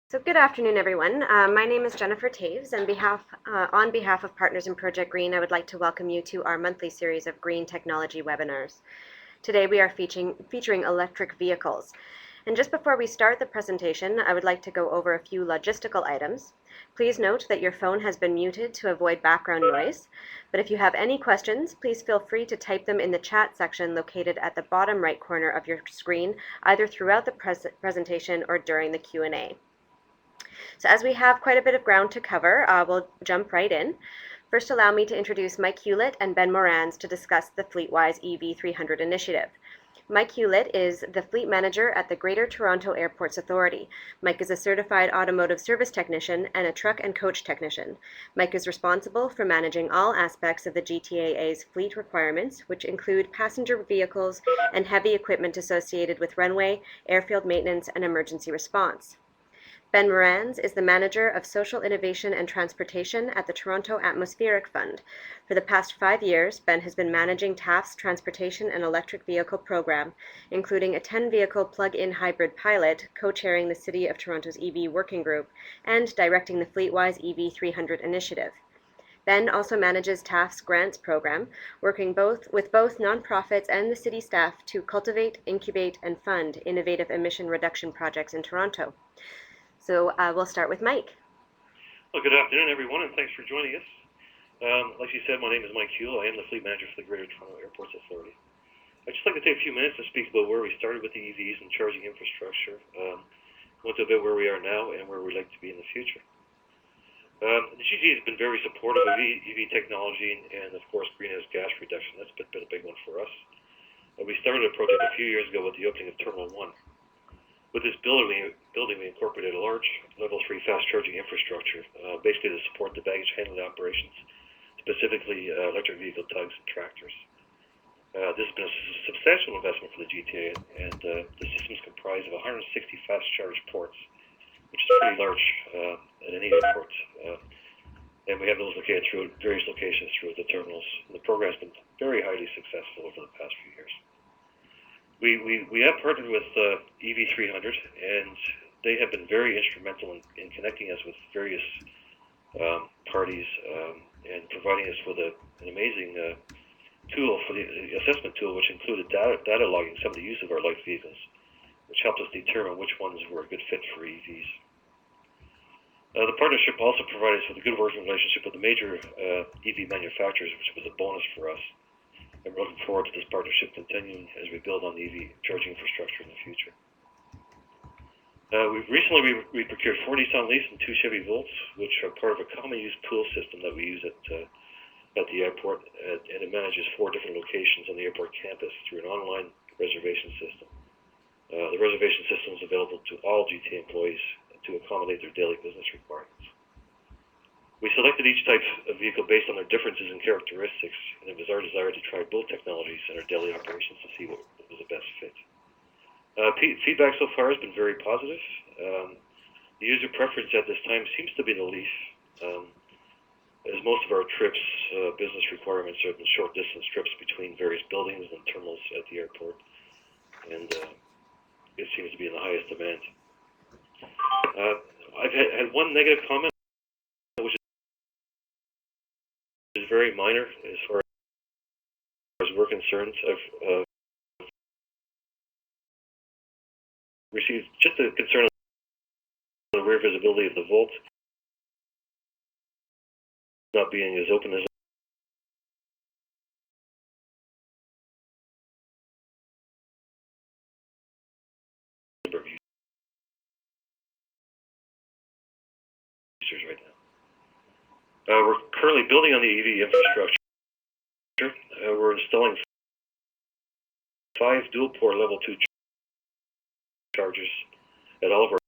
So good afternoon, everyone. My name is Jennifer Taves, and on behalf of Partners in Project Green, I would like to welcome you to our monthly series of green technology webinars. Today we are featuring electric vehicles. And just before we start the presentation, I would like to go over a few logistical items. Please note that your phone has been muted to avoid background noise, but if you have any questions, please feel free to type them in the chat section located at the bottom right corner of your screen, either throughout the presentation or during the Q&A. So as we have quite a bit of ground to cover, we'll jump right in. First, allow me to introduce Mike Hewlett and Ben Marans to discuss the FleetWise EV300 initiative. Mike Hewlett is the Fleet Manager at the Greater Toronto Airports Authority. Mike is a certified automotive service technician and a truck and coach technician. Mike is responsible for managing all aspects of the GTAA's fleet requirements, which include passenger vehicles and heavy equipment associated with runway, airfield maintenance, and emergency response. Ben Marans is the Manager of Social Innovation and Transportation at the Toronto Atmospheric Fund. For the past 5 years, Ben has been managing TAF's transportation and electric vehicle program, including a 10-vehicle plug-in hybrid pilot, co-chairing the City of Toronto's EV Working Group, and directing the FleetWise EV300 initiative. Ben also manages TAF's grants program, working with both nonprofits and the city staff to cultivate, incubate, and fund innovative emission reduction projects in Toronto. So we'll start with Mike. Well, good afternoon, everyone, and thanks for joining us. Like you said, my name is Mike Hewlett. I am the Fleet Manager for the Greater Toronto Airports Authority. I'd just like to take a few minutes to speak about where we started with the EVs and charging infrastructure, go into a bit where we are now and where we'd like to be in the future. The GTA has been very supportive of EV technology and, of course, greenhouse gas reduction. That's been a big one for us. We started a project a few years ago with the opening of Terminal 1. With this building, we incorporated a large Level 3 fast charging infrastructure, basically to support the baggage handling operations, specifically electric vehicle tugs and tractors. This has been a substantial investment for the GTA, and the system is comprised of 160 fast charge ports, which is pretty large at any airport. And we have those located through various locations throughout the terminals. And the program has been very highly successful over the past few years. We have partnered with EV300, and they have been very instrumental in connecting us with various parties and providing us with an amazing tool for the assessment tool, which included data logging some of the use of our light vehicles, which helped us determine which ones were a good fit for EVs. The partnership also provided us with a good working relationship with the major EV manufacturers, which was a bonus for us. And we're looking forward to this partnership continuing as we build on the EV charging infrastructure in the future. Recently procured 4 Nissan Leafs and 2 Chevy Volts, which are part of a common use pool system that we use at the airport, and it manages 4 different locations on the airport campus through an online reservation system. The reservation system is available to all GTA employees to accommodate their daily business requirements. We selected each type of vehicle based on their differences and characteristics, and it was our desire to try both technologies in our daily operations to see what was the best fit. Feedback so far has been very positive. The user preference at this time seems to be the Leaf, as most of our trips, business requirements are short distance trips between various buildings and terminals at the airport, and it seems to be in the highest demand. I've had one negative comment, which is very minor as far as we're concerned. I've received just a concern on the rear visibility of the Volt not being as open as users right now. We're currently building on the EV infrastructure. We're installing 5 dual-port level 2 chargers at all of our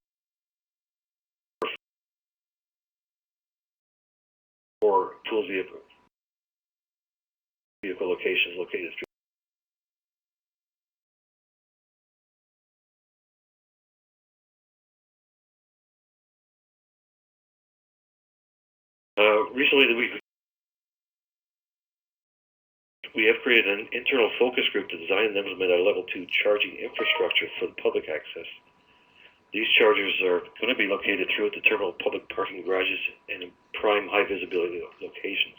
4 pool vehicle locations located through. Recently, we have created an internal focus group to design and implement our level 2 charging infrastructure for the public access. These chargers are going to be located throughout the terminal public parking garages and in prime high visibility locations.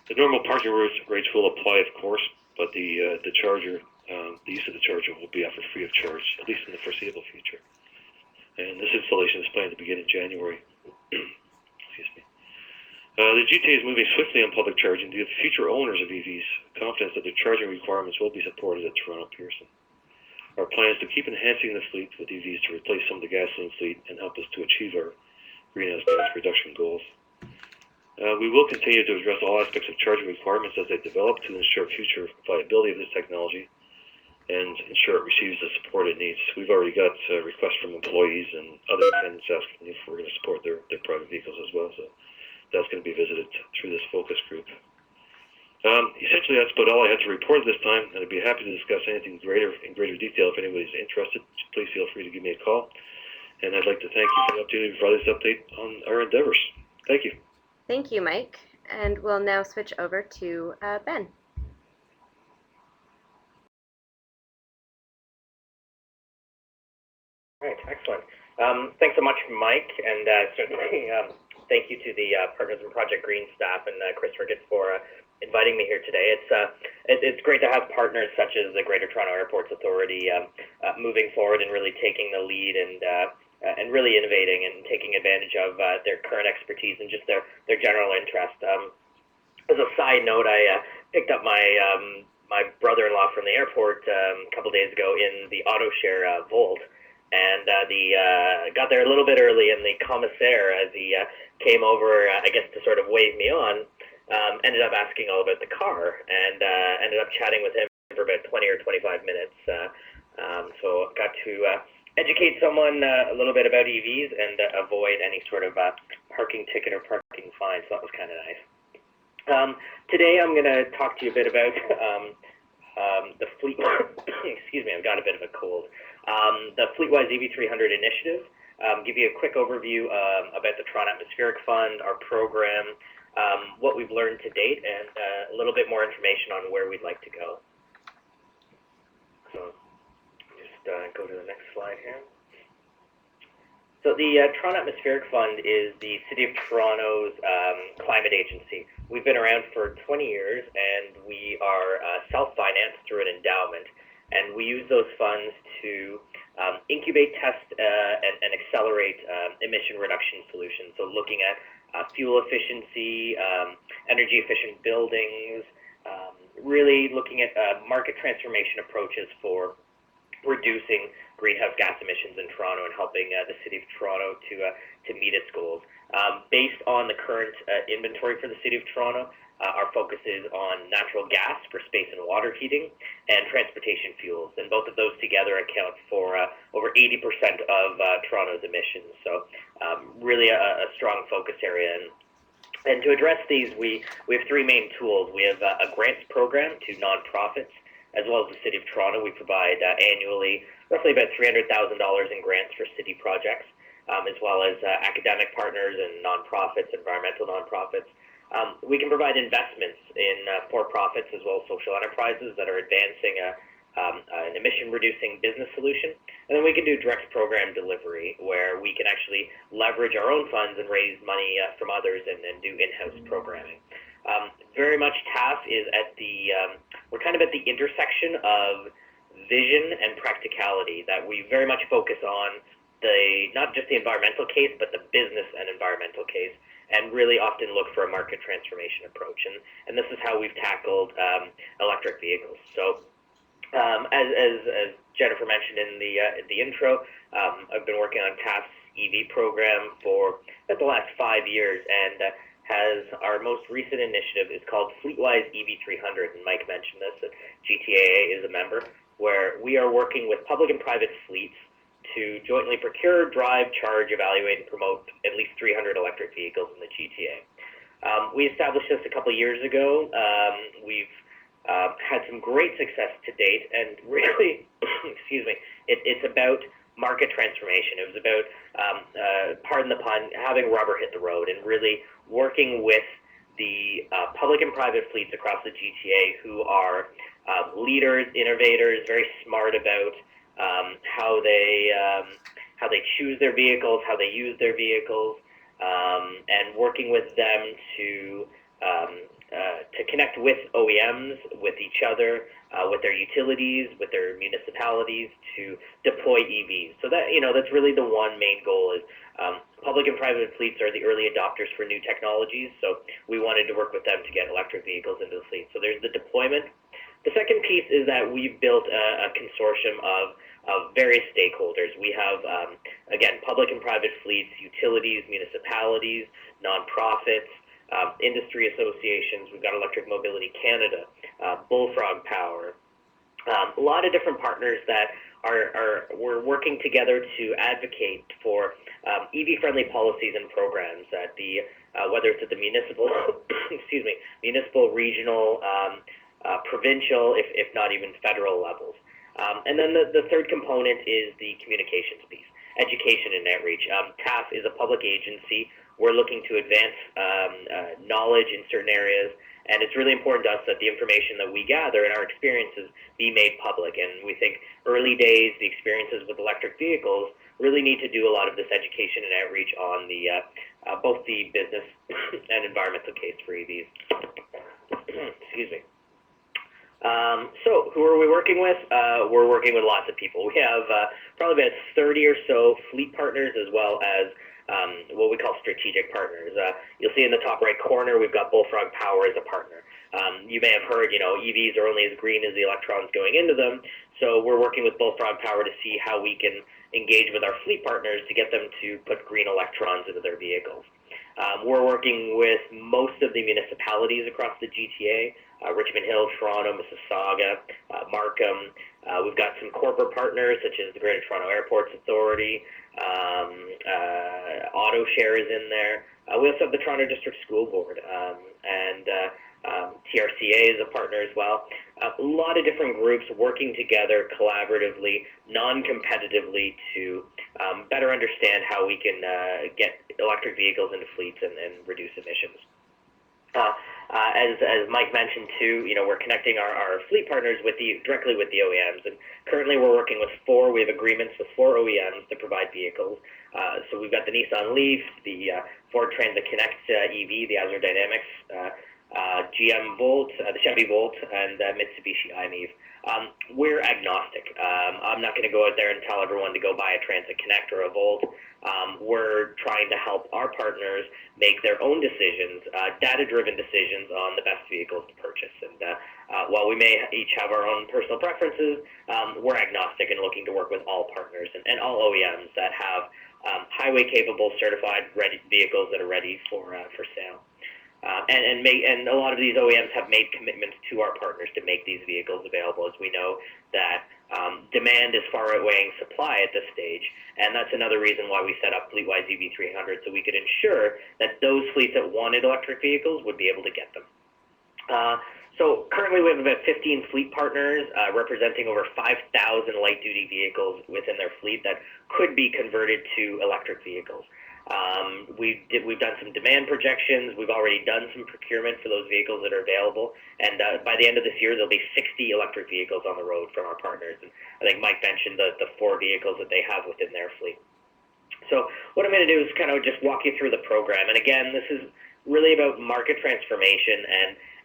The normal parking rates will apply, of course, but the use of the charger will be offered free of charge, at least in the foreseeable future. And this installation is planned to begin in January. Excuse me. The GTA is moving swiftly on public charging to give future owners of EVs confidence that their charging requirements will be supported at Toronto Pearson. Our plan is to keep enhancing the fleet with EVs to replace some of the gasoline fleet and help us to achieve our greenhouse gas reduction goals. We will continue to address all aspects of charging requirements as they develop to ensure future viability of this technology and ensure it receives the support it needs. We've already got requests from employees and other tenants asking if we're going to support their private vehicles as well, so that's going to be visited through this focus group. Essentially, that's about all I had to report this time, and I'd be happy to discuss anything in greater detail if anybody's interested. Please feel free to give me a call. And I'd like to thank you for the opportunity to provide this update on our endeavors. Thank you. Thank you, Mike. And we'll now switch over to Ben. All right, excellent. Thanks so much, Mike, and certainly thank you to the Partners in Project Green staff and Chris Ricketts for inviting me here today. It's great to have partners such as the Greater Toronto Airports Authority moving forward and really taking the lead and really innovating and taking advantage of their current expertise and just their general interest. As a side note, I picked up my brother-in-law from the airport a couple days ago in the AutoShare Volt. And got there a little bit early, and the commissaire, as he came over, I guess to sort of wave me on, ended up asking all about the car, and ended up chatting with him for about 20 or 25 minutes. So got to educate someone a little bit about EVs and avoid any sort of parking ticket or parking fine, so that was kind of nice. Today I'm going to talk to you a bit about the Fleet. Excuse me, I've got a bit of a cold. The FleetWise EV300 initiative, give you a quick overview about the Toronto Atmospheric Fund, our program, what we've learned to date, and a little bit more information on where we'd like to go. So just go to the next slide here. So the Toronto Atmospheric Fund is the City of Toronto's climate agency. We've been around for 20 years, and we are self-financed through an endowment. And we use those funds to incubate, test, and accelerate emission reduction solutions. So looking at fuel efficiency, energy efficient buildings, really looking at market transformation approaches for reducing greenhouse gas emissions in Toronto and helping the City of Toronto to meet its goals. Based on the current inventory for the City of Toronto, our focus is on natural gas for space and water heating and transportation fuels, and both of those together account for over 80% of Toronto's emissions. So really a strong focus area. And to address these, we have three main tools. We have a grants program to nonprofits, as well as the City of Toronto. We provide annually roughly about $300,000 in grants for city projects, as well as academic partners and nonprofits, environmental nonprofits. We can provide investments in for-profits as well as social enterprises that are advancing an emission-reducing business solution. And then we can do direct program delivery, where we can actually leverage our own funds and raise money from others and do in-house programming. Very much TAF is we're kind of at the intersection of vision and practicality, that we very much focus on not just the environmental case, but the business and environmental case, and really often look for a market transformation approach. And this is how we've tackled electric vehicles. So as Jennifer mentioned in the intro, I've been working on TAF's EV program for the last 5 years, and our most recent initiative is called FleetWise EV300, and Mike mentioned this, GTAA is a member, where we are working with public and private fleets to jointly procure, drive, charge, evaluate, and promote at least 300 electric vehicles in the GTA. We established this a couple of years ago. We've had some great success to date, and really, excuse me, it's about market transformation. It was about, pardon the pun, having rubber hit the road and really working with the public and private fleets across the GTA who are leaders, innovators, very smart about how how they choose their vehicles, how they use their vehicles, and working with them to connect with OEMs, with each other, with their utilities, with their municipalities to deploy EVs. So that, that's really the one main goal is public and private fleets are the early adopters for new technologies, so we wanted to work with them to get electric vehicles into the fleet. So there's the deployment. The second piece is that we've built a consortium of various stakeholders. We have, again, public and private fleets, utilities, municipalities, nonprofits, industry associations. We've got Electric Mobility Canada, Bullfrog Power, a lot of different partners that we're working together to advocate for EV-friendly policies and programs at the whether it's at the municipal, municipal, regional, provincial, if not even federal levels. And then the third component is the communications piece, education and outreach. TAF is a public agency. We're looking to advance knowledge in certain areas, and it's really important to us that the information that we gather and our experiences be made public. And we think early days, the experiences with electric vehicles really need to do a lot of this education and outreach on the both the business and environmental case for EVs. Excuse me. So who are we working with? We're working with lots of people. We have probably about 30 or so fleet partners, as well as what we call strategic partners. You'll see in the top right corner, we've got Bullfrog Power as a partner. You may have heard, EVs are only as green as the electrons going into them. So we're working with Bullfrog Power to see how we can engage with our fleet partners to get them to put green electrons into their vehicles. We're working with most of the municipalities across the GTA, Richmond Hill, Toronto, Mississauga, Markham. We've got some corporate partners such as the Greater Toronto Airports Authority, AutoShare is in there. We also have the Toronto District School Board, and TRCA is a partner as well. A lot of different groups working together collaboratively, non-competitively to better understand how we can get electric vehicles into fleets and reduce emissions. As Mike mentioned too, we're connecting our fleet partners directly with the OEMs, and currently we're working with 4. We have agreements with 4 OEMs to provide vehicles. So we've got the Nissan Leafs, the Ford Transit Connect EV, the Azure Dynamics, GM Volt, the Chevy Volt, and Mitsubishi i-MiEV. We're agnostic. I'm not going to go out there and tell everyone to go buy a Transit Connect or a Volt. We're trying to help our partners make their own decisions, data-driven decisions on the best vehicles to purchase. And while we may each have our own personal preferences, we're agnostic and looking to work with all partners and all OEMs that have highway-capable, certified vehicles that are ready for sale. And a lot of these OEMs have made commitments to our partners to make these vehicles available, as we know that demand is far outweighing supply at this stage, and that's another reason why we set up FleetWise EV300, so we could ensure that those fleets that wanted electric vehicles would be able to get them. So currently we have about 15 fleet partners representing over 5,000 light-duty vehicles within their fleet that could be converted to electric vehicles. We've done some demand projections. We've already done some procurement for those vehicles that are available, and by the end of this year, there'll be 60 electric vehicles on the road from our partners. And I think Mike mentioned the 4 vehicles that they have within their fleet. So what I'm going to do is kind of just walk you through the program. And again, this is really about market transformation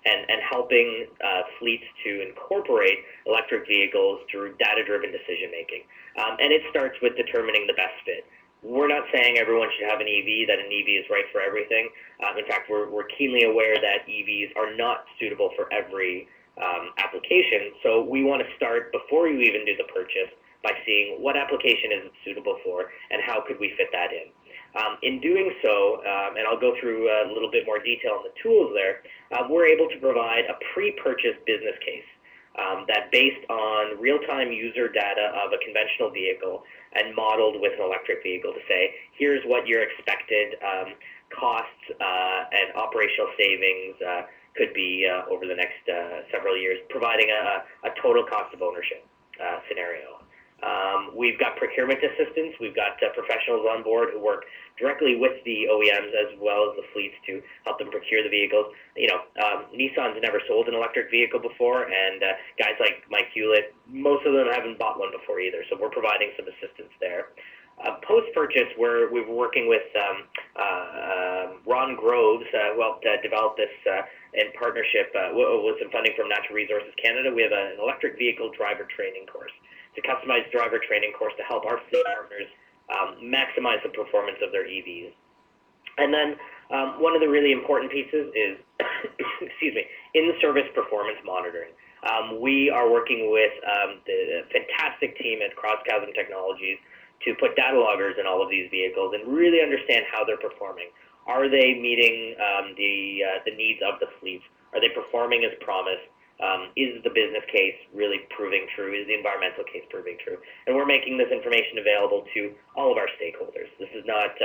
and helping fleets to incorporate electric vehicles through data-driven decision-making. And it starts with determining the best fit. We're not saying everyone should have an EV, that an EV is right for everything. In fact, we're keenly aware that EVs are not suitable for every application. So we want to start before you even do the purchase by seeing what application is it suitable for and how could we fit that in. In doing so, and I'll go through a little bit more detail on the tools there, we're able to provide a pre-purchase business case that based on real-time user data of a conventional vehicle and modeled with an electric vehicle to say, here's what your expected costs and operational savings could be over the next several years, providing a total cost of ownership scenario. We've got procurement assistance. We've got professionals on board who work directly with the OEMs as well as the fleets to help them procure the vehicles. Nissan's never sold an electric vehicle before, and guys like Hewlett, most of them haven't bought one before either, so we're providing some assistance there. Post-purchase, we're working with Ron Groves, who helped develop this in partnership with some funding from Natural Resources Canada. We have an electric vehicle driver training course. It's a customized driver training course to help our fleet partners maximize the performance of their EVs. And then one of the really important pieces is, excuse me, in-service performance monitoring. We are working with the fantastic team at Cross-Chasm Technologies to put data loggers in all of these vehicles and really understand how they're performing. Are they meeting the needs of the fleet? Are they performing as promised? Is the business case really proving true? Is the environmental case proving true? And we're making this information available to all of our stakeholders. This is not,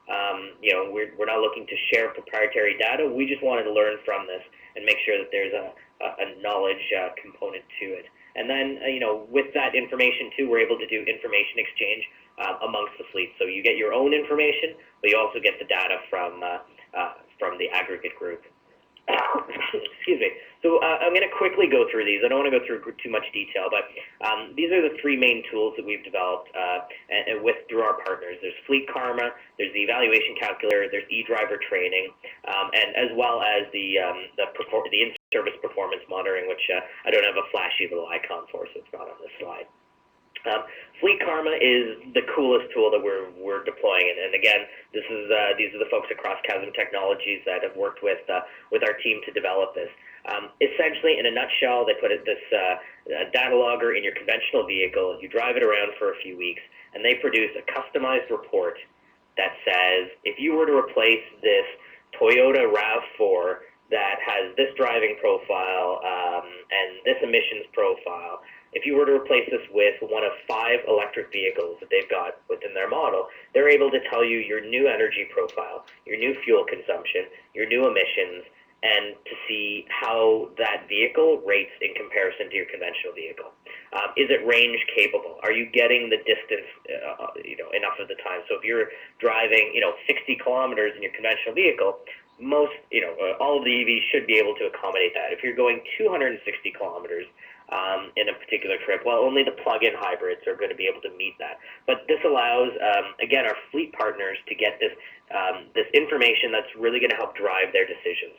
we're not looking to share proprietary data. We just wanted to learn from this and make sure that there's a knowledge component to it. And then, with that information too, we're able to do information exchange amongst the fleet. So you get your own information, but you also get the data from the aggregate group. Excuse me. So I'm going to quickly go through these. I don't want to go through too much detail, but these are the three main tools that we've developed through our partners. There's Fleet Karma, there's the evaluation calculator, there's e-driver training, and as well as the in-service performance monitoring, which I don't have a flashy little icon for, so it's not on this slide. Fleet Karma is the coolest tool that we're deploying, and again, these are the folks at Cross-Chasm Technologies that have worked with our team to develop this. Essentially, in a nutshell, they put this data logger in your conventional vehicle. You drive it around for a few weeks, and they produce a customized report that says, if you were to replace this Toyota RAV4 that has this driving profile and this emissions profile, if you were to replace this with one of 5 electric vehicles that they've got within their model, they're able to tell you your new energy profile, your new fuel consumption, your new emissions, and to see how that vehicle rates in comparison to your conventional vehicle. Is it range capable? Are you getting the distance, enough of the time? So if you're driving, 60 kilometers in your conventional vehicle, all of the EVs should be able to accommodate that. If you're going 260 kilometers in a particular trip, well, only the plug-in hybrids are going to be able to meet that. But this allows, again, our fleet partners to get this information that's really going to help drive their decisions.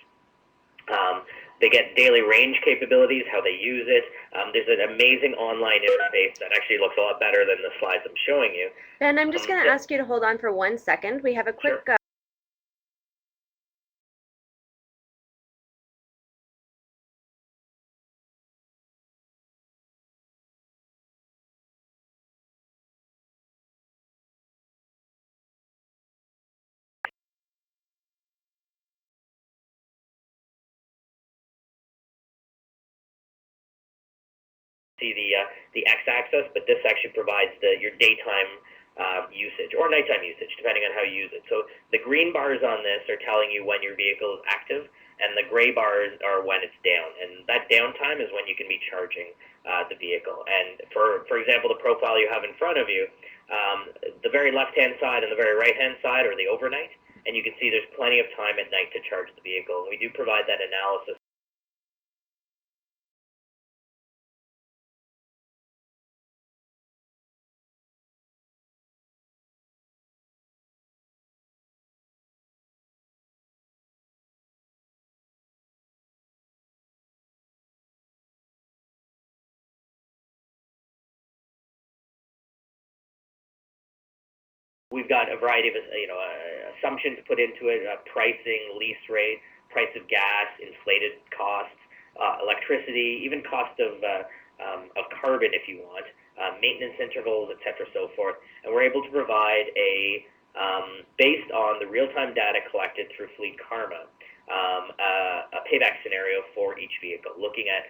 They get daily range capabilities, how they use it. There's an amazing online interface that actually looks a lot better than the slides I'm showing you. Ben, I'm just going to ask you to hold on for 1 second. We have a quick Sure. See the x-axis, but this actually provides your daytime usage or nighttime usage, depending on how you use it. So the green bars on this are telling you when your vehicle is active, and the gray bars are when it's down. And that downtime is when you can be charging the vehicle. And for example, the profile you have in front of you, the very left-hand side and the very right-hand side are the overnight, and you can see there's plenty of time at night to charge the vehicle. And we do provide that analysis. We've got a variety of assumptions put into it: pricing, lease rate, price of gas, inflated costs, electricity, even cost of carbon if you want, maintenance intervals, etc., so forth. And we're able to provide based on the real-time data collected through Fleet Karma, a payback scenario for each vehicle, looking at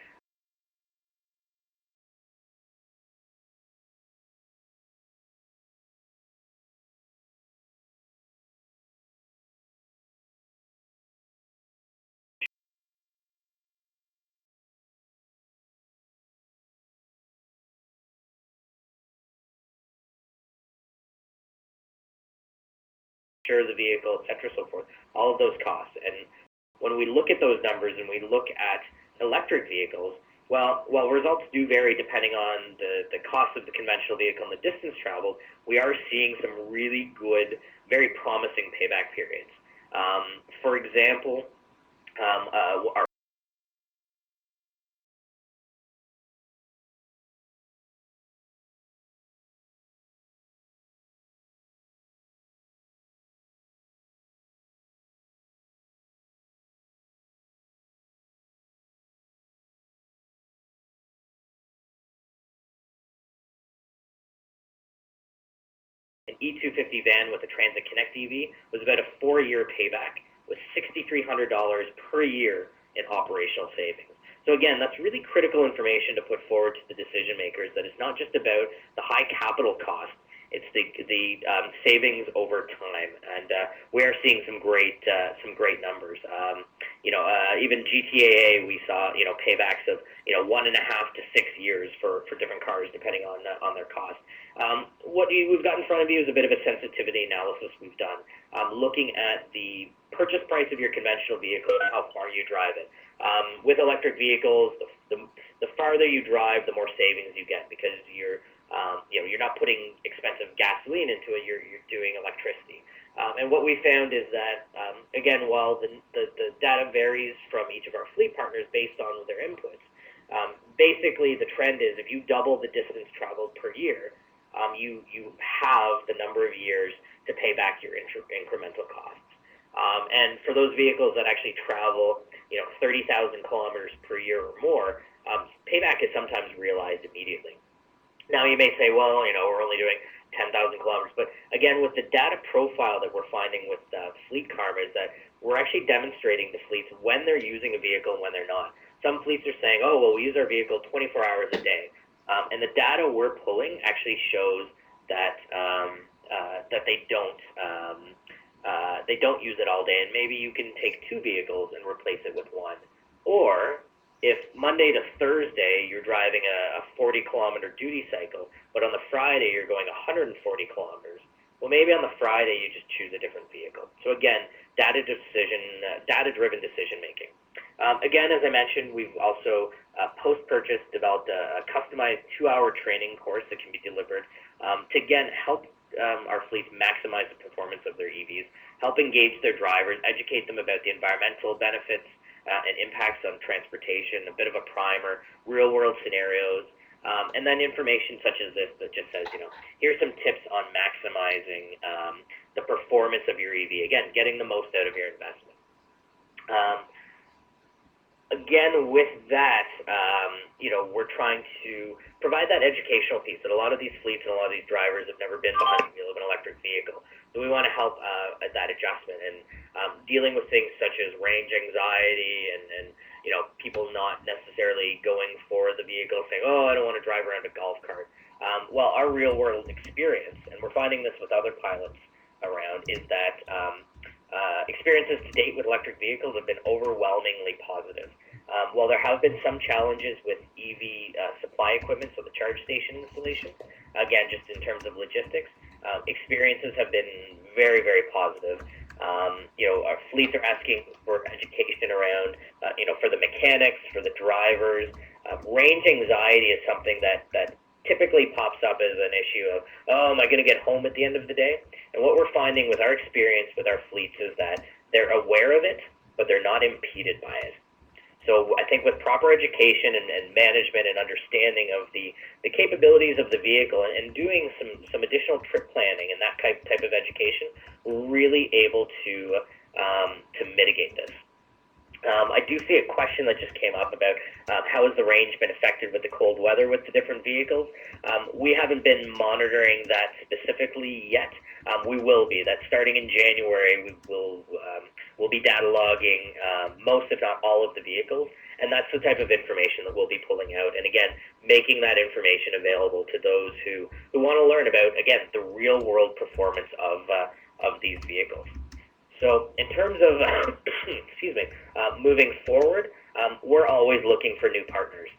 the vehicle, etc., so forth, all of those costs. And when we look at those numbers and we look at electric vehicles, While results do vary depending on the cost of the conventional vehicle and the distance traveled, we are seeing some really good, very promising payback periods. For example, our an E250 van with a Transit Connect EV was about a 4-year payback with $6,300 per year in operational savings. So again, that's really critical information to put forward to the decision makers, that it's not just about the high capital cost, it's the savings over time, and we are seeing some great numbers. Even GTAA, we saw paybacks of 1.5 to 6 years for different cars depending on their cost. What we've got in front of you is a bit of a sensitivity analysis we've done, looking at the purchase price of your conventional vehicle and how far you drive it. With electric vehicles, the farther you drive, the more savings you get, because you're not putting expensive gasoline into it, you're doing electricity. And what we found is that, again, while the data varies from each of our fleet partners based on their inputs, basically the trend is if you double the distance traveled per year, you have the number of years to pay back your incremental costs. And for those vehicles that actually travel 30,000 kilometers per year or more, payback is sometimes realized immediately. Now you may say, well, we're only doing 10,000 kilometers, but again, with the data profile that we're finding with Fleet Karma is that we're actually demonstrating to fleets when they're using a vehicle and when they're not. Some fleets are saying, oh, well, we use our vehicle 24 hours a day, and the data we're pulling actually shows that that they don't use it all day, and maybe you can take 2 vehicles and replace it with 1, or if Monday to Thursday you're driving a 40-kilometer duty cycle, but on the Friday you're going 140 kilometers, well, maybe on the Friday you just choose a different vehicle. So again, data-driven decision making. Again, as I mentioned, we've also post-purchase developed a customized 2-hour training course that can be delivered to again help our fleets maximize the performance of their EVs, help engage their drivers, educate them about the environmental benefits and impacts on transportation, a bit of a primer, real-world scenarios, and then information such as this that just says, here's some tips on maximizing the performance of your EV. Again, getting the most out of your investment. Again, with that, we're trying to provide that educational piece that a lot of these fleets and a lot of these drivers have never been behind the wheel of an electric vehicle. So we want to help at that adjustment and dealing with things such as range anxiety and people not necessarily going for the vehicle, saying, oh, I don't want to drive around a golf cart. Well, our real-world experience, and we're finding this with other pilots around, is that experiences to date with electric vehicles have been overwhelmingly positive. While there have been some challenges with EV supply equipment, so the charge station installation, again, just in terms of logistics, experiences have been very, very positive. Our fleets are asking for education around, for the mechanics, for the drivers. Range anxiety is something that typically pops up as an issue of, oh, am I going to get home at the end of the day? And what we're finding with our experience with our fleets is that they're aware of it, but they're not impeded by it. So I think with proper education and management and understanding of the capabilities of the vehicle and doing some additional trip planning and that type of education, we're really able to mitigate this. I do see a question that just came up about how has the range been affected with the cold weather with the different vehicles. We haven't been monitoring that specifically yet. We will be. That's starting in January. We'll be data logging most, if not all, of the vehicles, and that's the type of information that we'll be pulling out. And again, making that information available to those who want to learn about, again, the real-world performance of these vehicles. So in terms of, moving forward, we're always looking for new partners.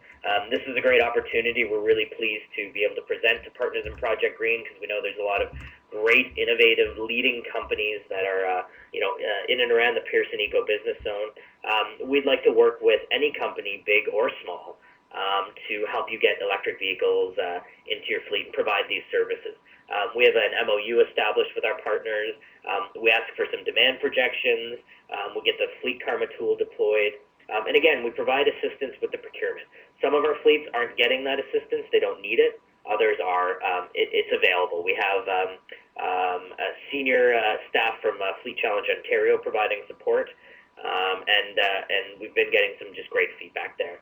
This is a great opportunity. We're really pleased to be able to present to partners in Project Green because we know there's a lot of great, innovative, leading companies that are, in and around the Pearson Eco Business Zone. We'd like to work with any company, big or small, to help you get electric vehicles into your fleet and provide these services. We have an MOU established with our partners. We ask for some demand projections. We get the Fleet Karma tool deployed. And again, we provide assistance with the procurement. Some of our fleets aren't getting that assistance. They don't need it. Others are. It's available. We have a senior staff from Fleet Challenge Ontario providing support. And we've been getting some just great feedback there.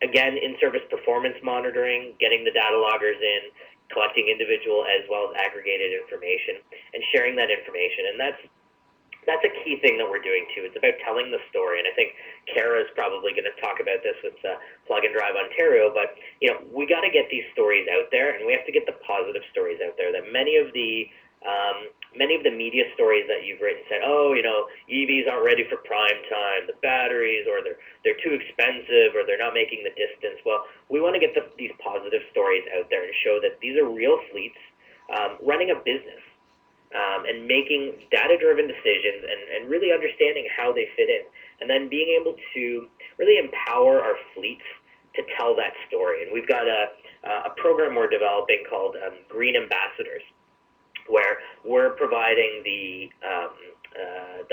Again, in-service performance monitoring, getting the data loggers in, collecting individual as well as aggregated information, and sharing that information. And that's a key thing that we're doing too. It's about telling the story, and I think Cara is probably going to talk about this with Plug and Drive Ontario. But we got to get these stories out there, and we have to get the positive stories out there. That many of the media stories that you've written said, EVs aren't ready for prime time, the batteries, or they're too expensive, or they're not making the distance. Well, we want to get these positive stories out there and show that these are real fleets running a business and making data-driven decisions and really understanding how they fit in, and then being able to really empower our fleets to tell that story. And we've got a program we're developing called Green Ambassadors, where we're providing the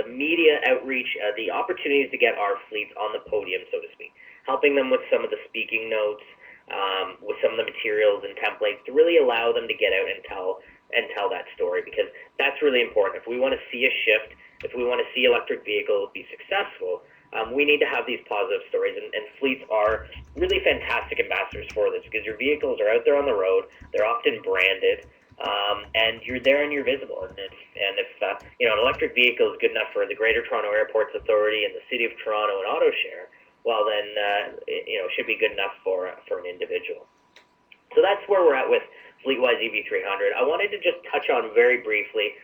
media outreach, the opportunities to get our fleets on the podium, so to speak, helping them with some of the speaking notes, with some of the materials and templates to really allow them to get out and tell that story, because that's really important. If we want to see a shift, if we want to see electric vehicles be successful, we need to have these positive stories, and fleets are really fantastic ambassadors for this, because your vehicles are out there on the road, they're often branded, and you're there and you're visible. And if an electric vehicle is good enough for the Greater Toronto Airports Authority and the City of Toronto and AutoShare, well then it should be good enough for an individual. So that's where we're at with FleetWise EV300. I wanted to just touch on very briefly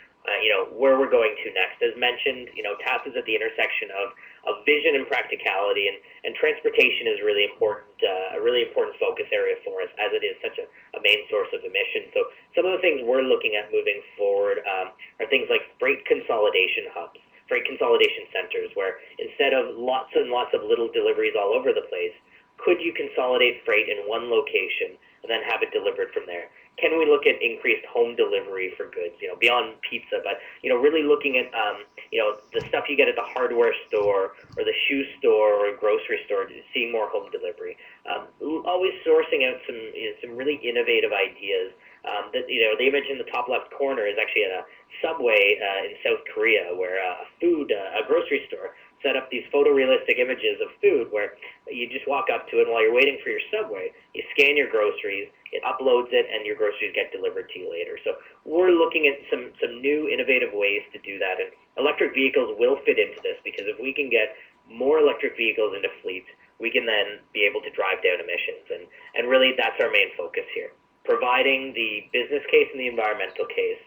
where we're going to next. As mentioned, TAP is at the intersection of vision and practicality, and transportation is really important, a really important focus area for us, as it is such a main source of emissions. So some of the things we're looking at moving forward are things like freight consolidation hubs, freight consolidation centers, where instead of lots and lots of little deliveries all over the place, could you consolidate freight in one location and then have it delivered from there? Can we look at increased home delivery for goods, beyond pizza, but, really looking at, the stuff you get at the hardware store or the shoe store or grocery store, seeing more home delivery. Always sourcing out some really innovative ideas. The image in the top left corner is actually at a Subway in South Korea, where a grocery store set up these photorealistic images of food where you just walk up to it, and while you're waiting for your Subway, you scan your groceries, it uploads it, and your groceries get delivered to you later. So we're looking at some new innovative ways to do that, and electric vehicles will fit into this, because if we can get more electric vehicles into fleets, we can then be able to drive down emissions, and really that's our main focus here, providing the business case and the environmental case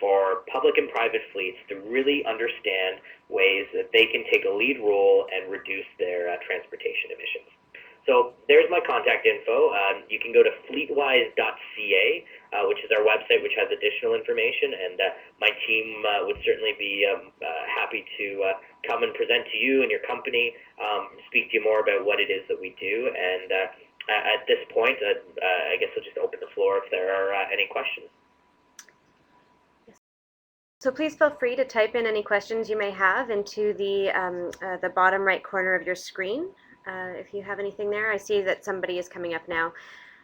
for public and private fleets to really understand ways that they can take a lead role and reduce their transportation emissions. So there's my contact info. You can go to fleetwise.ca, which is our website, which has additional information, and my team would certainly be happy to come and present to you and your company, speak to you more about what it is that we do. And at this point, I guess I'll just open the floor if there are any questions. So please feel free to type in any questions you may have into the bottom right corner of your screen. If you have anything there, I see that somebody is coming up now.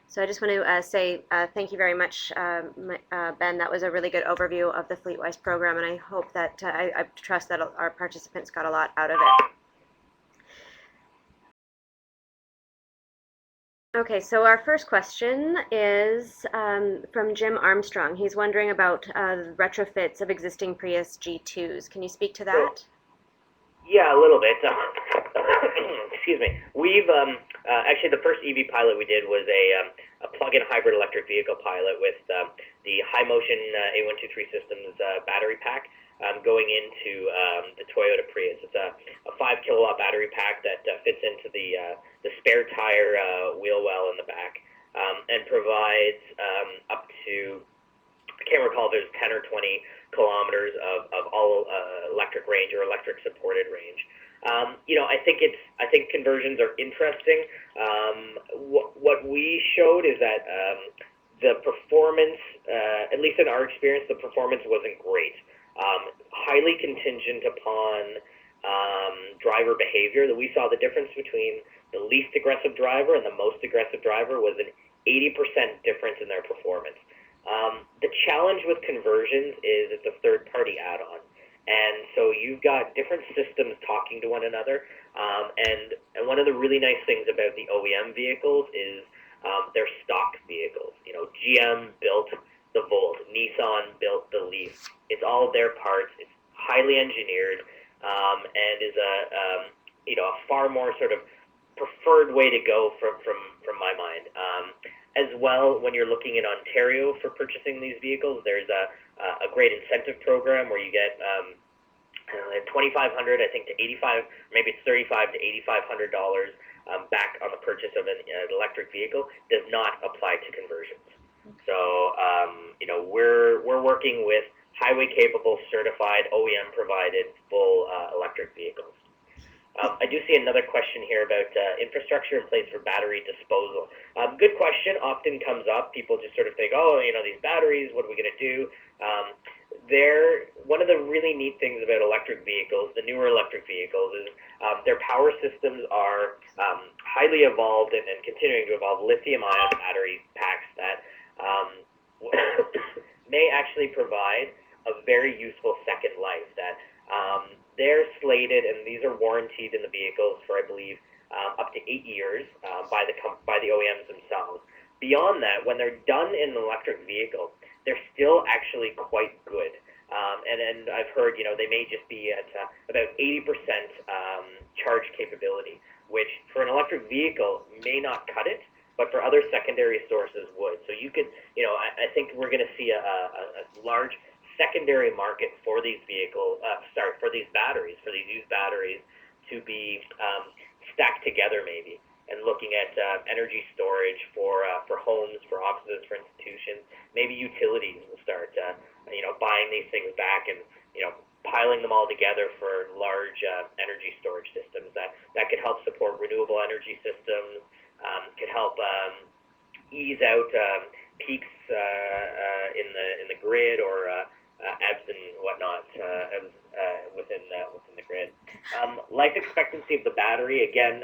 So I just want to say thank you very much, Ben. That was a really good overview of the FleetWise program, and I hope that I trust that our participants got a lot out of it. Okay, so our first question is from Jim Armstrong. He's wondering about retrofits of existing Prius G2s. Can you speak to that? Yeah, a little bit. Excuse me. We've actually, the first EV pilot we did was a plug-in hybrid electric vehicle pilot with the High Motion A123 Systems battery pack going into the Toyota Prius. It's a 5 kilowatt battery pack that fits into the spare tire wheel well in the back, and provides up to, I can't recall if there's 10 or 20 kilometers of all electric range or electric supported range. I think conversions are interesting. what we showed is that the performance, at least in our experience, the performance wasn't great. Highly contingent upon driver behavior. That we saw the difference between the least aggressive driver and the most aggressive driver was an 80% difference in their performance. The challenge with conversions is it's a third-party add-on. And so you've got different systems talking to one another. And one of the really nice things about the OEM vehicles is they're stock vehicles. You know, GM built the Volt, Nissan built the Leaf. It's all their parts. It's highly engineered, and is a far more sort of preferred way to go from my mind. As well, when you're looking in Ontario for purchasing these vehicles, there's a great incentive program where you get $2,500, I think, to $85, maybe it's $35 to $8,500 back on the purchase of an electric vehicle. Does not apply to conversions. So we're working with highway capable, certified, OEM provided full electric vehicles. I do see another question here about infrastructure in place for battery disposal. Good question, often comes up. People just sort of think, these batteries, what are we going to do? One of the really neat things about electric vehicles, the newer electric vehicles, is their power systems are highly evolved and continuing to evolve lithium-ion battery packs that may actually provide a very useful second life. That they're slated, and these are warranted in the vehicles for, I believe, up to 8 years by the OEMs themselves. Beyond that, when they're done in an electric vehicle, they're still actually quite good. And I've heard, they may just be at about 80% charge capability, which for an electric vehicle may not cut it, but for other secondary sources would. So you could, I think we're going to see a large secondary market for these vehicles, for these batteries, for these used batteries to be stacked together maybe, and looking at energy storage for homes, for offices, for institutions. Maybe utilities will start, buying these things back and, piling them all together for large energy storage systems that could help support renewable energy systems, could help ease out peaks in the grid or ebbs and whatnot within the grid. Life expectancy of the battery, again,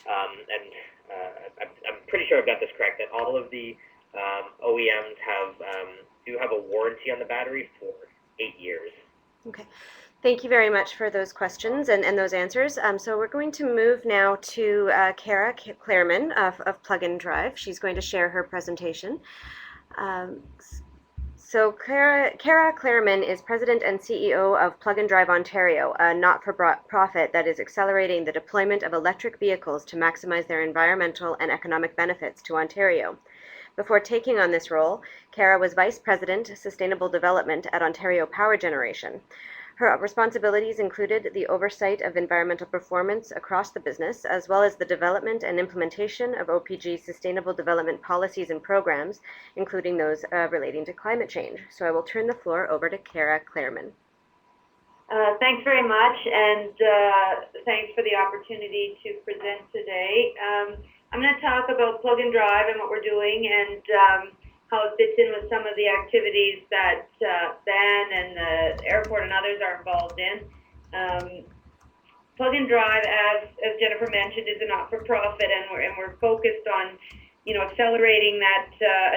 I'm pretty sure I've got this correct, that all of the OEMs do have a warranty on the battery for 8 years. Okay. Thank you very much for those questions and those answers. So we're going to move now to Cara Clairman of Plug and Drive. She's going to share her presentation. So Cara Clairman is President and CEO of Plug and Drive Ontario, a not-for-profit that is accelerating the deployment of electric vehicles to maximize their environmental and economic benefits to Ontario. Before taking on this role, Cara was Vice President, Sustainable Development at Ontario Power Generation. Her responsibilities included the oversight of environmental performance across the business, as well as the development and implementation of OPG's sustainable development policies and programs, including those relating to climate change. So I will turn the floor over to Cara Clairman. Thanks very much, and thanks for the opportunity to present today. I'm going to talk about Plug and Drive and what we're doing, and how it fits in with some of the activities that Ben and the airport and others are involved in. Plug and Drive, as Jennifer mentioned, is a not-for-profit, and we're focused on accelerating that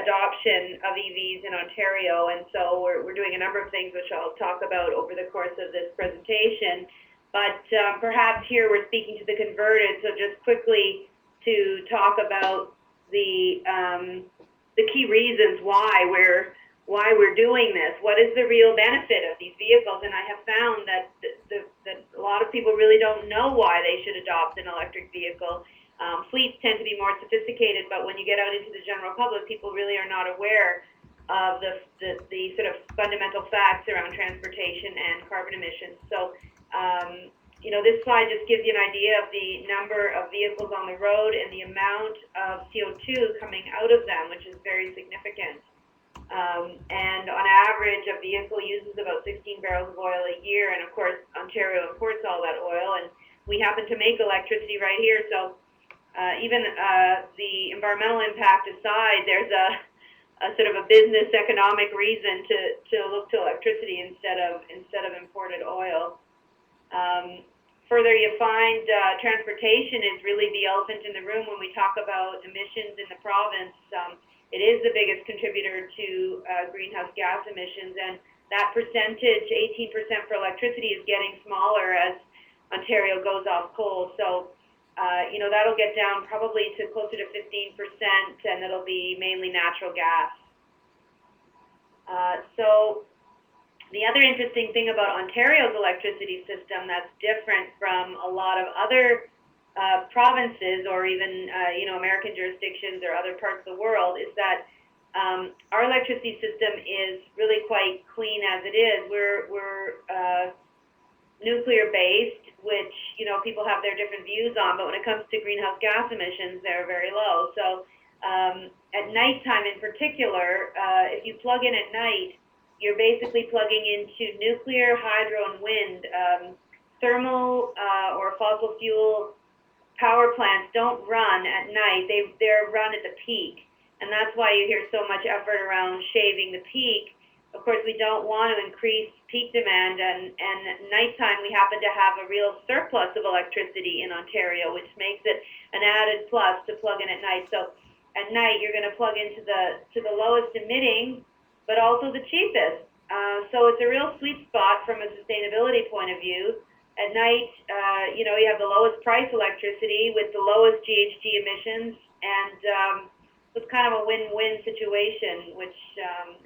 adoption of EVs in Ontario. And so we're doing a number of things which I'll talk about over the course of this presentation. But perhaps here we're speaking to the converted, so just quickly to talk about the key reasons why we're doing this. What is the real benefit of these vehicles? And I have found that a lot of people really don't know why they should adopt an electric vehicle. Fleets tend to be more sophisticated, but when you get out into the general public, people really are not aware of the sort of fundamental facts around transportation and carbon emissions. So, this slide just gives you an idea of the number of vehicles on the road and the amount of CO2 coming out of them, which is very significant. And on average, a vehicle uses about 16 barrels of oil a year, and of course, Ontario imports all that oil, and we happen to make electricity right here, so even the environmental impact aside, there's a sort of a business economic reason to look to electricity instead of imported oil. Further, you find transportation is really the elephant in the room when we talk about emissions in the province. It is the biggest contributor to greenhouse gas emissions, and that percentage, 18% for electricity, is getting smaller as Ontario goes off coal. So, that'll get down probably to closer to 15%, and it'll be mainly natural gas. So the other interesting thing about Ontario's electricity system that's different from a lot of other provinces or even, American jurisdictions or other parts of the world is that our electricity system is really quite clean as it is. We're nuclear-based, which, people have their different views on, but when it comes to greenhouse gas emissions, they're very low. So at nighttime in particular, if you plug in at night, you're basically plugging into nuclear, hydro, and wind. Thermal or fossil fuel power plants don't run at night. They're run at the peak. And that's why you hear so much effort around shaving the peak. Of course, we don't want to increase peak demand, and at nighttime we happen to have a real surplus of electricity in Ontario, which makes it an added plus to plug in at night. So at night you're going to plug into the lowest emitting, but also the cheapest. So it's a real sweet spot from a sustainability point of view. At night, you have the lowest price electricity with the lowest GHG emissions, and it's kind of a win-win situation, which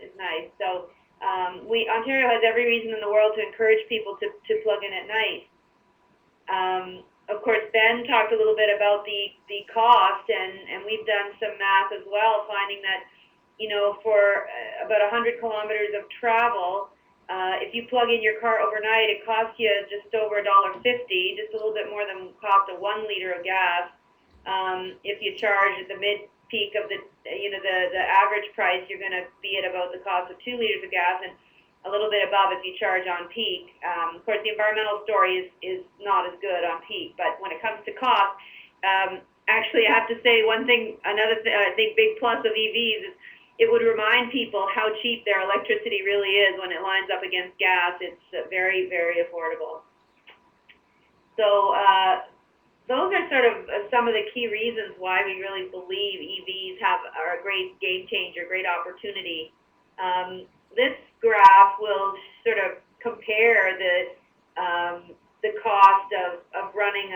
is nice. So Ontario has every reason in the world to encourage people to plug in at night. Of course, Ben talked a little bit about the cost, and we've done some math as well, finding that, for about 100 kilometers of travel, if you plug in your car overnight, it costs you just over $1.50, just a little bit more than cost of 1 liter of gas. If you charge at the mid-peak of the average price, you're going to be at about the cost of 2 liters of gas, and a little bit above if you charge on peak. Of course, the environmental story is not as good on peak, but when it comes to cost, actually, I have to say another I think big plus of EVs is it would remind people how cheap their electricity really is when it lines up against gas. It's very, very affordable. So those are sort of some of the key reasons why we really believe EVs are a great game changer, great opportunity. This graph will sort of compare the cost of running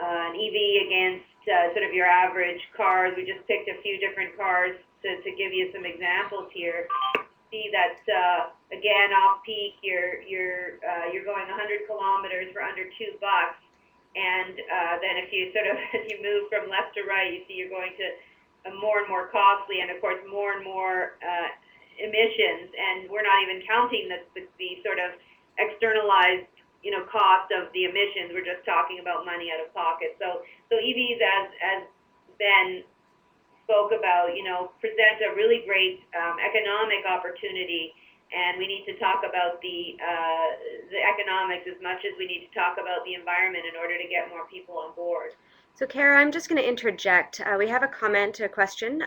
an EV against sort of your average cars. We just picked a few different cars to give you some examples here. See that again, off peak, you're going 100 kilometers for under $2, and then if you as you move from left to right, you see you're going to more and more costly, and of course more and more emissions, and we're not even counting the sort of externalized cost of the emissions. We're just talking about money out of pocket. So EVs, as Ben spoke about, present a really great economic opportunity, and we need to talk about the economics as much as we need to talk about the environment in order to get more people on board. So, Cara, I'm just going to interject. We have a question.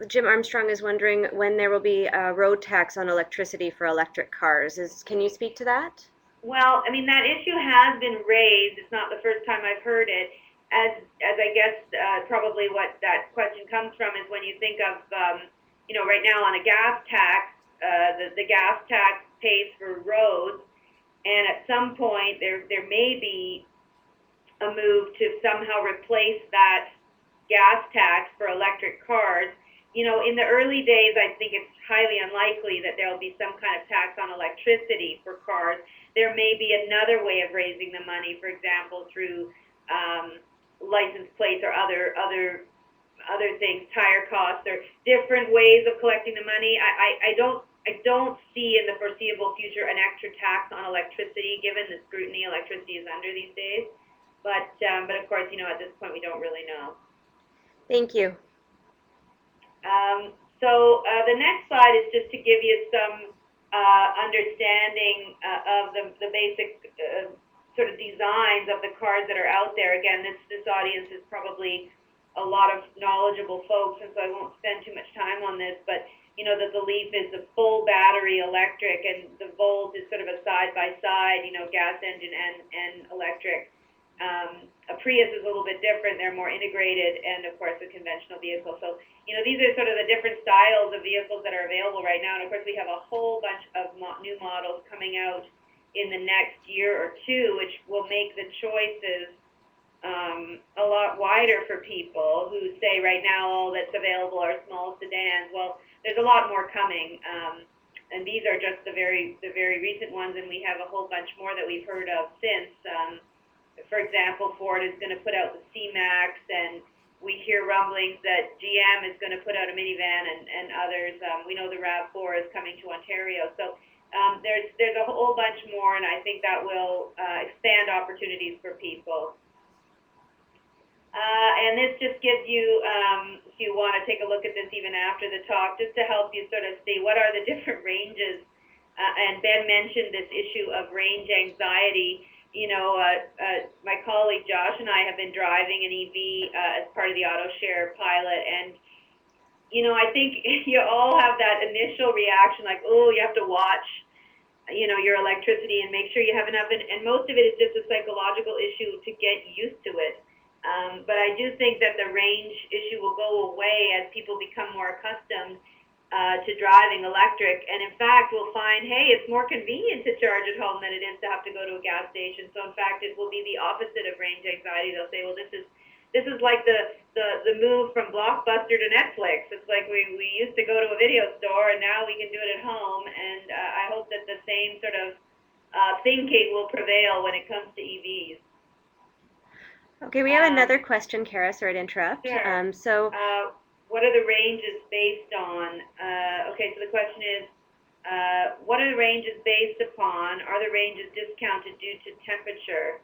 Jim Armstrong is wondering when there will be a road tax on electricity for electric cars. Can you speak to that? Well, I mean, that issue has been raised. It's not the first time I've heard it. As I guess probably what that question comes from is when you think of, right now on a gas tax, the gas tax pays for roads, and at some point there may be a move to somehow replace that gas tax for electric cars. In the early days, I think it's highly unlikely that there will be some kind of tax on electricity for cars. There may be another way of raising the money, for example, through license plates or other things, tire costs, or different ways of collecting the money. I don't see in the foreseeable future an extra tax on electricity, given the scrutiny electricity is under these days. But of course, at this point, we don't really know. Thank you. So the next slide is just to give you some understanding of the basic sort of designs of the cars that are out there. Again, this audience is probably a lot of knowledgeable folks, and so I won't spend too much time on this, but you know that the Leaf is a full battery electric, and the Volt is sort of a side-by-side, you know, gas engine and electric. A Prius is a little bit different. They're more integrated, and of course a conventional vehicle. So, you know, these are sort of the different styles of vehicles that are available right now, and of course we have a whole bunch of new models coming out in the next year or two, which will make the choices a lot wider for people who say right now all that's available are small sedans. Well, there's a lot more coming, and these are just the very recent ones, and we have a whole bunch more that we've heard of since. For example, Ford is going to put out the C-Max, and we hear rumblings that GM is going to put out a minivan, and others. We know the RAV4 is coming to Ontario, so there's a whole bunch more, and I think that will expand opportunities for people. And this just gives you, if you want to take a look at this even after the talk, just to help you sort of see what are the different ranges. And Ben mentioned this issue of range anxiety. You know, my colleague Josh and I have been driving an EV as part of the AutoShare pilot, and you know, I think you all have that initial reaction like, oh, you have to watch, you know, your electricity and make sure you have enough, and most of it is just a psychological issue to get used to it. But I do think that the range issue will go away as people become more accustomed to driving electric, and in fact we'll find, hey, it's more convenient to charge at home than it is to have to go to a gas station. So in fact it will be the opposite of range anxiety. They'll say, well, this is like the move from Blockbuster to Netflix. It's like we used to go to a video store, and now we can do it at home, and I hope that the same sort of thinking will prevail when it comes to EVs. Okay, we have another question, Cara. Sorry to interrupt. Sure. What are the ranges based on? Okay, so the question is, what are the ranges based upon? Are the ranges discounted due to temperature?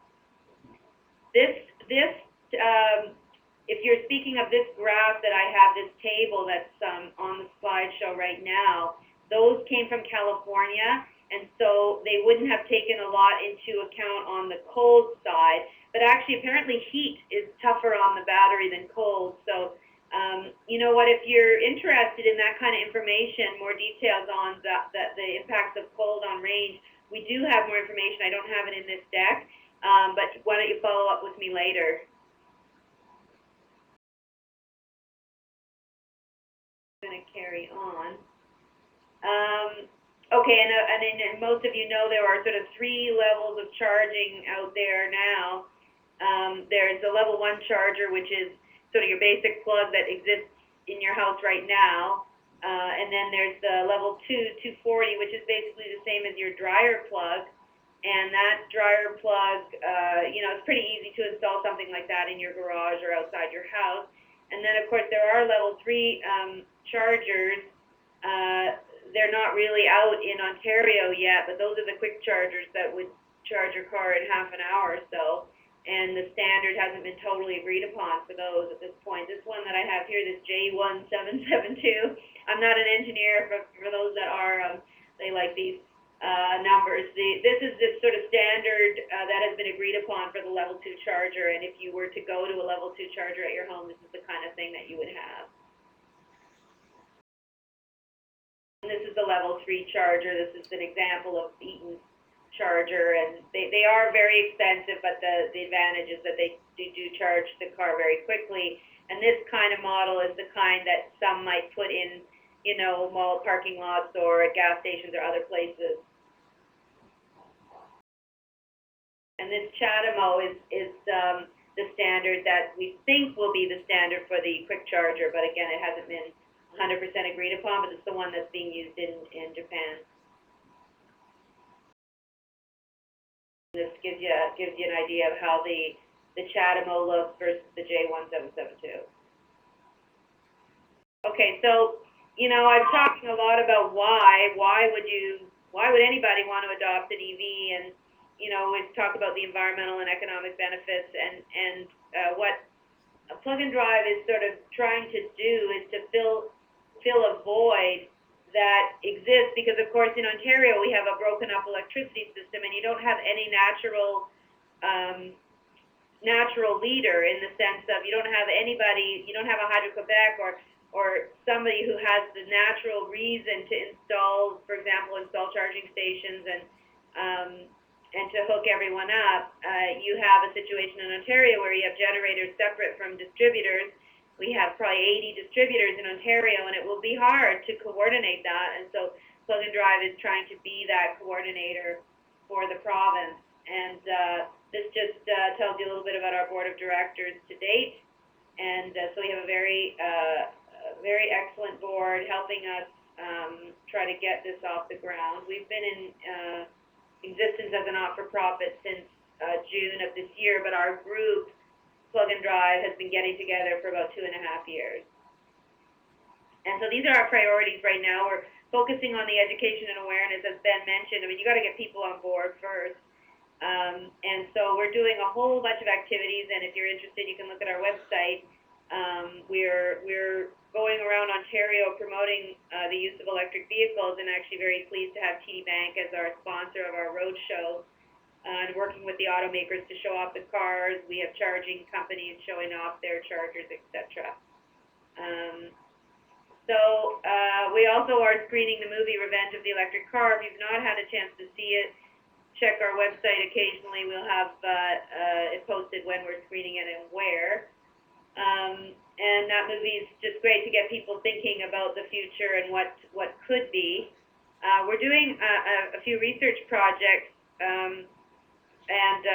If you're speaking of this graph that I have, this table that's on the slideshow right now, those came from California, and so they wouldn't have taken a lot into account on the cold side. But actually, apparently heat is tougher on the battery than cold. So, you know what, if you're interested in that kind of information, more details on the impacts of cold on range, we do have more information. I don't have it in this deck, but why don't you follow up with me later? I'm going to carry on. Okay, and most of you know there are sort of 3 levels of charging out there now. There's a level 1 charger, which is sort of your basic plug that exists in your house right now. And then there's the level 2, 240, which is basically the same as your dryer plug. And that dryer plug, you know, it's pretty easy to install something like that in your garage or outside your house. And then, of course, there are level 3 chargers. They're not really out in Ontario yet, but those are the quick chargers that would charge your car in half an hour or so. And the standard hasn't been totally agreed upon for those at this point. This one that I have here, this J1772, I'm not an engineer, but for those that are, they like these numbers. This is this sort of standard that has been agreed upon for the level 2 charger, and if you were to go to a level 2 charger at your home, this is the kind of thing that you would have. And this is the level 3 charger. This is an example of Eaton's charger, and they are very expensive, but the advantage is that they do charge the car very quickly. And this kind of model is the kind that some might put in, you know, mall parking lots or at gas stations or other places. And this CHAdeMO is the standard that we think will be the standard for the quick charger, but again, it hasn't been 100% agreed upon, but it's the one that's being used in Japan. This gives you an idea of how the CHAdeMO looks versus the J1772. Okay, so you know I'm talking a lot about why would anybody want to adopt an EV, and you know we've talked about the environmental and economic benefits, and what a plug-in drive is sort of trying to do is to fill a void that exists, because of course in Ontario we have a broken up electricity system, and you don't have any natural natural leader, in the sense of you don't have anybody, you don't have a Hydro-Quebec or somebody who has the natural reason to install, for example, charging stations and to hook everyone up. You have a situation in Ontario where you have generators separate from distributors. We have probably 80 distributors in Ontario, and it will be hard to coordinate that. And so Plug and Drive is trying to be that coordinator for the province. And this just tells you a little bit about our board of directors to date. And so we have a very excellent board helping us try to get this off the ground. We've been in existence as a not-for-profit since June of this year, but our group, Plug and Drive, has been getting together for about 2.5 years. And so these are our priorities right now. We're focusing on the education and awareness, as Ben mentioned. I mean, you got to get people on board first. And so we're doing a whole bunch of activities, and if you're interested, you can look at our website. We're going around Ontario promoting the use of electric vehicles, and actually very pleased to have TD Bank as our sponsor of our road show, and working with the automakers to show off the cars. We have charging companies showing off their chargers, etc. We also are screening the movie Revenge of the Electric Car. If you've not had a chance to see it, check our website occasionally. We'll have it posted when we're screening it and where. And that movie is just great to get people thinking about the future and what could be. We're doing a few research projects and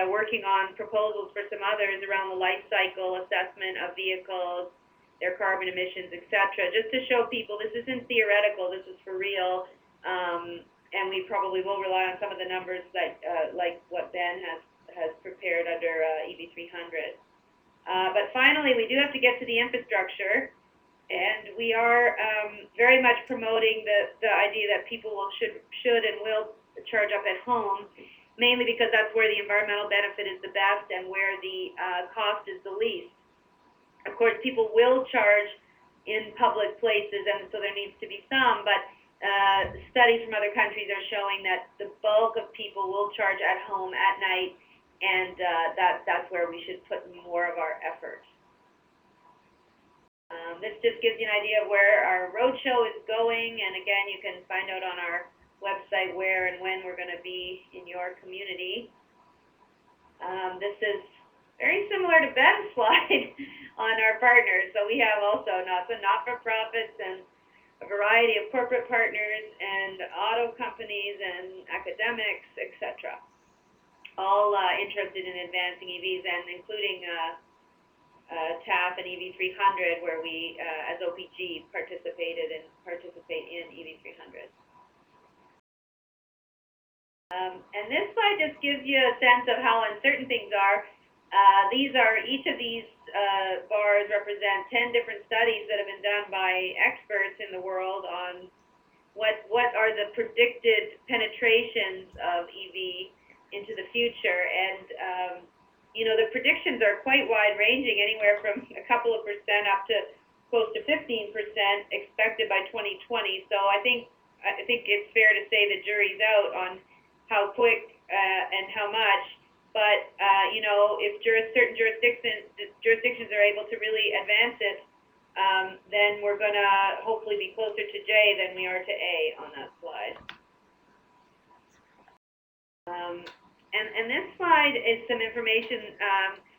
working on proposals for some others around the life cycle assessment of vehicles, their carbon emissions, etc. Just to show people this isn't theoretical, this is for real. And we probably will rely on some of the numbers that, like what Ben has prepared under EV300. But finally, we do have to get to the infrastructure, and we are very much promoting the idea that people should and will charge up at home, mainly because that's where the environmental benefit is the best and where the cost is the least. Of course, people will charge in public places, and so there needs to be some, but studies from other countries are showing that the bulk of people will charge at home at night, and that's where we should put more of our effort. This just gives you an idea of where our roadshow is going, and again, you can find out on our website where and when we're going to be in your community. This is very similar to Ben's slide on our partners. So we have also not-for-profits and a variety of corporate partners and auto companies and academics, etc. All interested in advancing EVs, and including TAF and EV300, where we, as OPG, participate in EV300. And this slide just gives you a sense of how uncertain things are. Each of these bars represent 10 different studies that have been done by experts in the world on what are the predicted penetrations of EV into the future. And the predictions are quite wide-ranging, anywhere from a couple of percent up to close to 15% expected by 2020. So I think it's fair to say the jury's out on how quick and how much. But if certain jurisdictions are able to really advance it, then we're going to hopefully be closer to J than we are to A on that slide. And this slide is some information.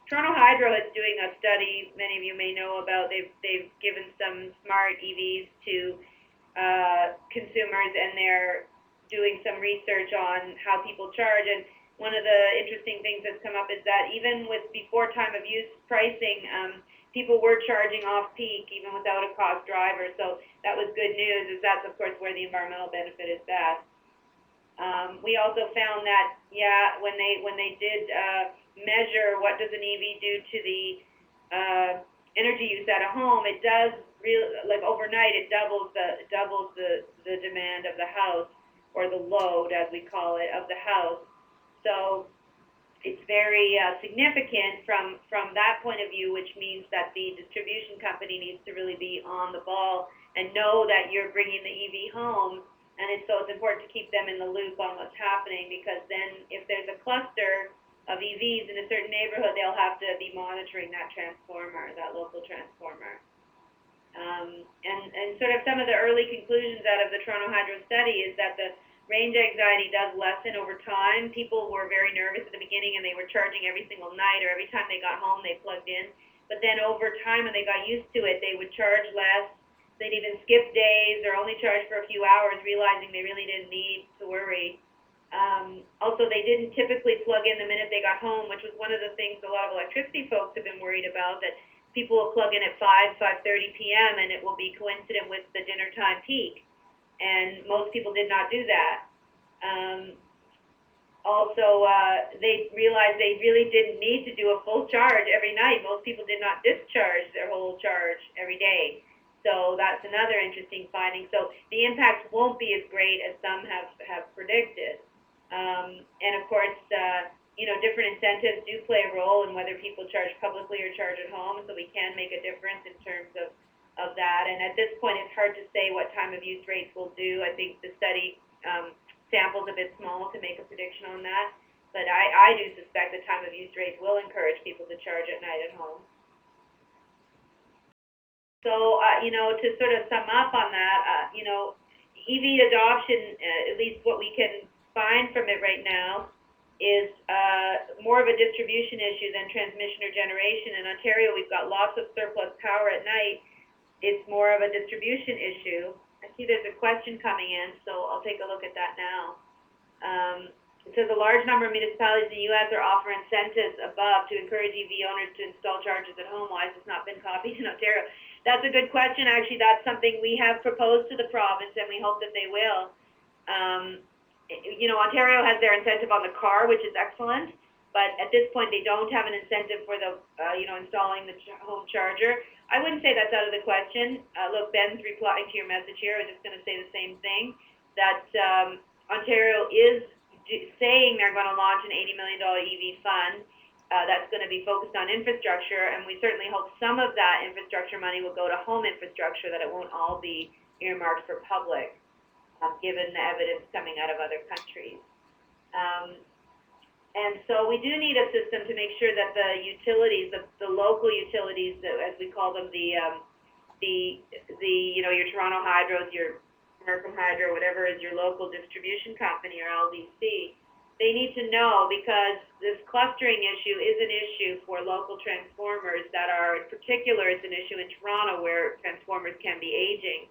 Toronto Hydro is doing a study many of you may know about. They've given some smart EVs to consumers, and they're doing some research on how people charge. And one of the interesting things that's come up is that even with before time of use pricing, people were charging off-peak even without a cost driver. So that was good news, as that's of course where the environmental benefit is best. We also found that, when they did measure what does an EV do to the energy use at a home, it does overnight it doubles the demand of the house, or the load as we call it, of the house. So it's very significant from that point of view, which means that the distribution company needs to really be on the ball and know that you're bringing the EV home. And so it's important to keep them in the loop on what's happening, because then if there's a cluster of EVs in a certain neighborhood, they'll have to be monitoring that transformer, that local transformer. And sort of some of the early conclusions out of the Toronto Hydro study is that the range anxiety does lessen over time. People were very nervous at the beginning and they were charging every single night, or every time they got home they plugged in. But then over time, when they got used to it, they would charge less. They'd even skip days or only charge for a few hours, realizing they really didn't need to worry. Also, they didn't typically plug in the minute they got home, which was one of the things a lot of electricity folks have been worried about, that people will plug in at 5:30 p.m. and it will be coincident with the dinner time peak. And most people did not do that. Also, they realized they really didn't need to do a full charge every night. Most people did not discharge their whole charge every day. So that's another interesting finding. So the impact won't be as great as some have predicted. And of course, different incentives do play a role in whether people charge publicly or charge at home, so we can make a difference in terms of that. And at this point, it's hard to say what time of use rates will do. I think the study sample's a bit small to make a prediction on that, but I do suspect the time of use rates will encourage people to charge at night at home. So, to sort of sum up on that, EV adoption, at least what we can find from it right now, is more of a distribution issue than transmission or generation. In Ontario, we've got lots of surplus power at night. It's more of a distribution issue. I see there's a question coming in, so I'll take a look at that now. It says a large number of municipalities in the U.S. are offering incentives above to encourage EV owners to install chargers at home. Why has this not been copied in Ontario? That's a good question. Actually, that's something we have proposed to the province, and we hope that they will. Ontario has their incentive on the car, which is excellent, but at this point they don't have an incentive for the, installing the home charger. I wouldn't say that's out of the question. Look, Ben's replying to your message here. I was just going to say the same thing, that Ontario is saying they're going to launch an $80 million EV fund that's going to be focused on infrastructure, and we certainly hope some of that infrastructure money will go to home infrastructure, that it won't all be earmarked for public, given the evidence coming out of other countries. And so we do need a system to make sure that the utilities, the local utilities, as we call them, your Toronto Hydros, your Markham Hydro, whatever is your local distribution company, or LDC, they need to know, because this clustering issue is an issue for local transformers that are, in particular, it's an issue in Toronto where transformers can be aging.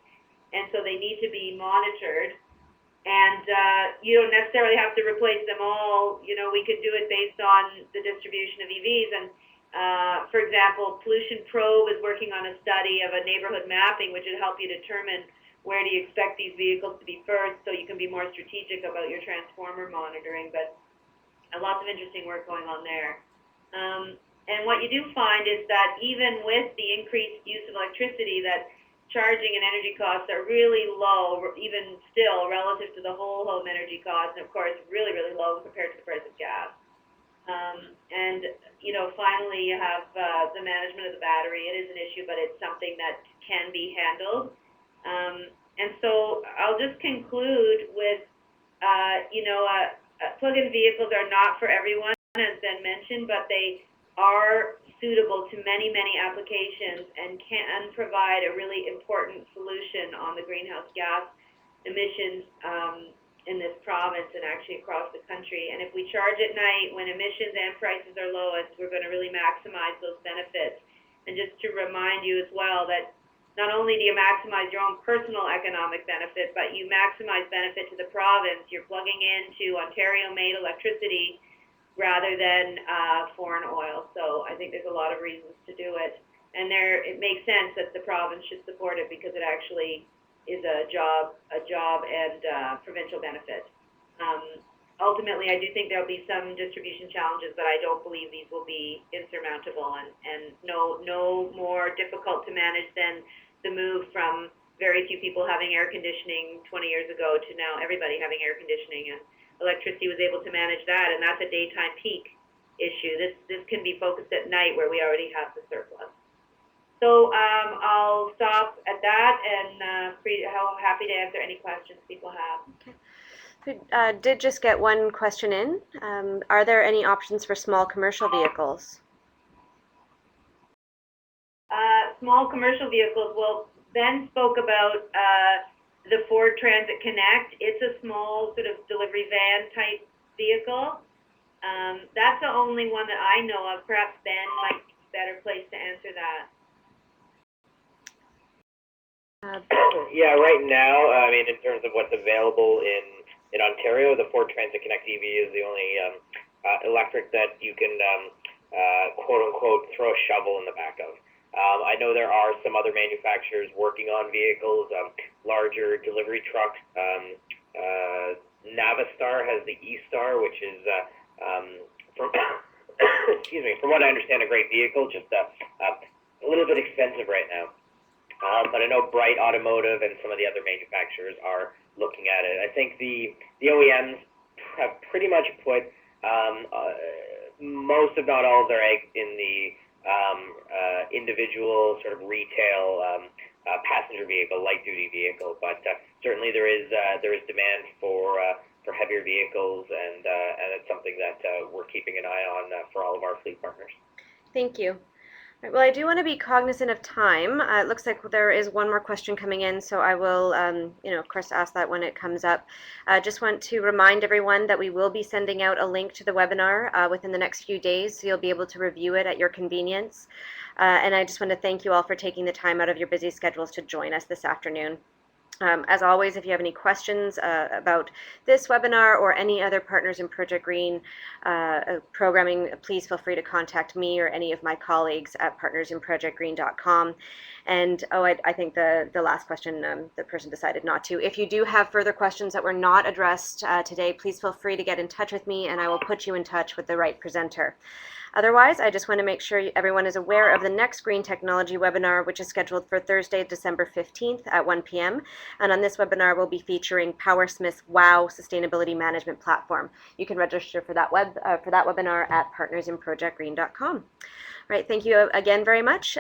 And so they need to be monitored. And you don't necessarily have to replace them all. We could do it based on the distribution of EVs. And for example, Pollution Probe is working on a study of a neighborhood mapping, which would help you determine where do you expect these vehicles to be first, so you can be more strategic about your transformer monitoring. But lots of interesting work going on there. And what you do find is that even with the increased use of electricity, that charging and energy costs are really low, even still, relative to the whole home energy costs, and of course, really, really low compared to the price of gas. Finally, you have the management of the battery. It is an issue, but it's something that can be handled. And so I'll just conclude with, plug-in vehicles are not for everyone, as Ben mentioned, but they are suitable to many, many applications and can provide a really important solution on the greenhouse gas emissions in this province and actually across the country. And if we charge at night when emissions and prices are lowest, we're going to really maximize those benefits. And just to remind you as well that not only do you maximize your own personal economic benefit, but you maximize benefit to the province. You're plugging into Ontario-made electricity rather than foreign oil. So I think there's a lot of reasons to do it. And it makes sense that the province should support it, because it actually is a job and provincial benefit. Ultimately, I do think there'll be some distribution challenges, but I don't believe these will be insurmountable and no more difficult to manage than the move from very few people having air conditioning 20 years ago to now everybody having air conditioning. And electricity was able to manage that, and that's a daytime peak issue. This can be focused at night where we already have the surplus. So I'll stop at that, and happy to answer any questions people have. Okay. We did just get one question in. Are there any options for small commercial vehicles? Small commercial vehicles, well, Ben spoke about the Ford Transit Connect. It's a small sort of delivery van type vehicle. That's the only one that I know of. Perhaps Ben might be a better place to answer that. Yeah, right now, I mean, in terms of what's available in Ontario, the Ford Transit Connect EV is the only electric that you can quote unquote throw a shovel in the back of. I know there are some other manufacturers working on vehicles, larger delivery trucks. Navistar has the E-Star, which is from excuse me, from what I understand, a great vehicle, just a little bit expensive right now. But I know Bright Automotive and some of the other manufacturers are looking at it. I think the OEMs have pretty much put most, if not all, of their eggs in the individual sort of retail passenger vehicle, light duty vehicle. But certainly there is demand for heavier vehicles, and it's something that we're keeping an eye on for all of our fleet partners. Thank you. Right, well, I do want to be cognizant of time. It looks like there is one more question coming in, so I will, of course, ask that when it comes up. Just want to remind everyone that we will be sending out a link to the webinar within the next few days, so you'll be able to review it at your convenience. And I just want to thank you all for taking the time out of your busy schedules to join us this afternoon. As always, if you have any questions about this webinar or any other Partners in Project Green programming, please feel free to contact me or any of my colleagues at partnersinprojectgreen.com. And I think the last question, the person decided not to. If you do have further questions that were not addressed today, please feel free to get in touch with me and I will put you in touch with the right presenter. Otherwise, I just want to make sure everyone is aware of the next Green Technology webinar, which is scheduled for Thursday, December 15th at 1 p.m. And on this webinar, we'll be featuring PowerSmith's WOW Sustainability Management Platform. You can register for that webinar at partnersinprojectgreen.com. Right, thank you again very much.